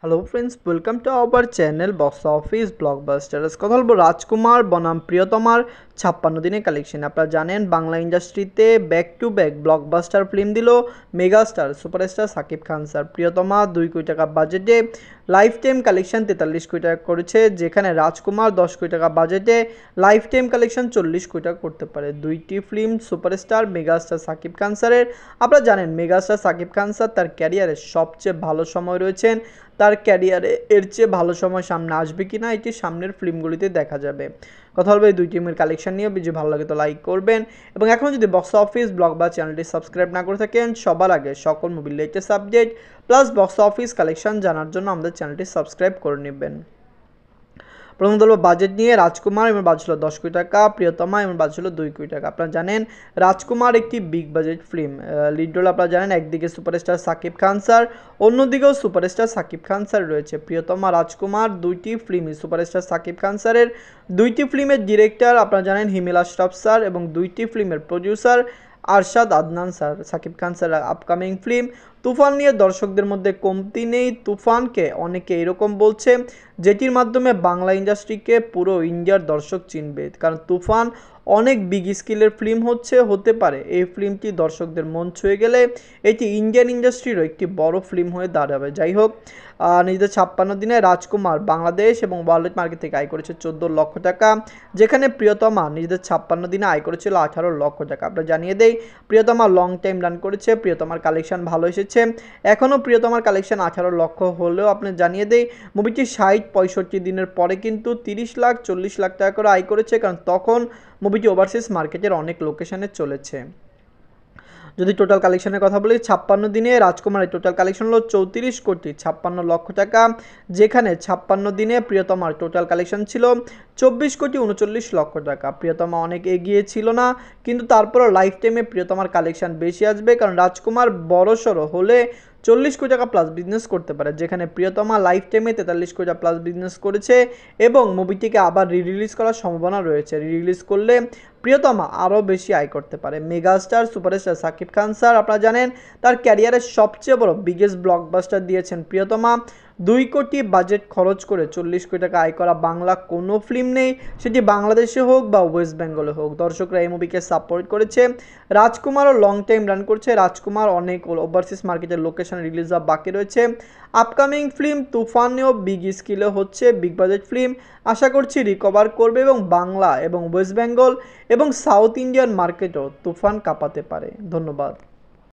Hello friends, welcome to our channel box office blockbusters. কথা বলবো রাজকুমার বনাম প্রিয়তমার 56 দিনের কালেকশন। আপনারা জানেন বাংলা ইন্ডাস্ট্রিতে back to back blockbuster film দিল megastar superstar Shakib Khan sir. প্রিয়তমা 2 কোটি টাকা বাজেটে লাইফ টাইম কালেকশন 43 কোটি টাকা করেছে, যেখানে রাজকুমার 10 কোটি টাকা বাজেটে লাইফ টাইম কালেকশন 40 কোটি টাকা করতে পারে। দুইটি film superstar megastar Shakib Khan স্যারের। আপনারা জানেন মেগাস্টার সাকিব খান স্যার তার ক্যারিয়ারের সবচেয়ে ভালো সময় রয়েছেন। তার ক্যারিয়ারে এর চেয়ে ভালো সময় সামনে আসবে কি না এটি সামনের ফিল্মগুলিতে দেখা যাবে। কথা বলবো এই দুই টিমের কালেকশন নিয়ে। ভিডিও ভালো লাগে তো লাইক করবেন, এবং এখন যদি বক্স অফিস ব্লগ বা চ্যানেলটি সাবস্ক্রাইব না করে থাকেন সবার আগে সকল movie latest update plus box office collection জানার জন্য আমাদের চ্যানেলটি সাবস্ক্রাইব করে নেবেন। প্রথম বলবো বাজেট নিয়ে। রাজকুমার এমন বাজেট ছিল 10 কোটি টাকা, প্রিয়তমা এমন বাজেট ছিল 2 কোটি টাকা। আপনারা জানেন রাজকুমার একটি big budget film. Lead role আপনারা জানেন একদিকে সুপারস্টার সাকিব খান স্যার, অন্যদিকেও সুপারস্টার সাকিব খান স্যার রয়েছে। প্রিয়তমা রাজকুমার দুইটি ফিল্মই সুপারস্টার সাকিব খান স্যারের। দুইটি ফিল্মের ডিরেক্টর আপনারা জানেন হিমেল আশরাফ স্যার, এবং দুইটি ফিল্মের producer Arshad Adnan sir. Shakib Khan sir upcoming film তুফান নিয়ে দর্শকদের মধ্যে কমতি নেই। তুফানকে অনেকে এরকম বলছে যেটির মাধ্যমে বাংলা ইন্ডাস্ট্রিকে পুরো ইন্ডিয়ার দর্শক চিনবে, কারণ তুফান অনেক বিগ স্কেলের ফিল্ম হতে পারে এই ফিল্মটি দর্শকদের মন ছুঁয়ে গেলে এটি ইন্ডিয়ান ইন্ডাস্ট্রিরও একটি বড় ফিল্ম হয়ে দাঁড়াবে। যাই হোক, নিজেদের 56 দিনে রাজকুমার বাংলাদেশ এবং ওয়ার্ল্ড মার্কেট থেকে আয় করেছে 14 লক্ষ টাকা, যেখানে প্রিয়তমা নিজেদের 56 দিনে আয় করেছিল 18 লক্ষ টাকা। আমরা জানিয়ে দেই প্রিয়তমা লং টাইম রান করেছে, প্রিয়তমার কালেকশন ভালো এসেছে। এখনও প্রিয়তমার কালেকশন 18 লক্ষ হলেও আপনি জানিয়ে দেই মুভিটি 60-65 দিনের পরে কিন্তু 30 লাখ 40 লাখ টাকা করে আয় করেছে, কারণ তখন মুভিটি ওভারসিজ মার্কেটের অনেক লোকেশনে চলেছে। যদি টোটাল কালেকশনের কথা বলি 56 দিনে রাজকুমারের টোটাল কালেকশন হলো 34 কোটি 56 লক্ষ টাকা, যেখানে 56 দিনে প্রিয়তমার টোটাল কালেকশন ছিল 24 কোটি 39 লক্ষ টাকা। প্রিয়তমা অনেক এগিয়ে ছিল না, কিন্তু তারপরও লাইফ টাইমে প্রিয়তমার কালেকশন বেশি আসবে, কারণ রাজকুমার বড়সড় হলে 40 কোটি টাকা প্লাস বিজনেস করতে পারে, যেখানে প্রিয়তমা লাইফ টাইমে 43 কোটি টাকা প্লাস বিজনেস করেছে, এবং মুভিটিকে আবার রিলিজ করার সম্ভাবনা রয়েছে। রিলিজ করলে প্রিয়তমা আরও বেশি আয় করতে পারে। Megastar superstar Shakib Khan sir আপনারা জানেন তার ক্যারিয়ারের সবচেয়ে বড় বিগেস্ট ব্লকবাস্টার দিয়েছেন প্রিয়তমা। 2 কোটি বাজেট খরচ করে 40 কোটি টাকা আয় করা বাংলা কোনো ফিল্ম নেই, সেটি বাংলাদেশে হোক বা ওয়েস্ট বেঙ্গলে হোক। দর্শকরা এই মুভিকে সাপোর্ট করেছে। রাজকুমারও লং টাইম রান করছে। রাজকুমার অনেক ওভারসিজ মার্কেটের লোকেশন রিলিজ হওয়া বাকি রয়েছে। আপকামিং ফিল্ম তুফানেও বিগ স্কেলে হচ্ছে, বিগ বাজেট ফিল্ম। আশা করছি রিকভার করবে এবং বাংলা এবং ওয়েস্ট বেঙ্গল এবং সাউথ ইন্ডিয়ান মার্কেটও তুফান কাঁপাতে পারে। ধন্যবাদ।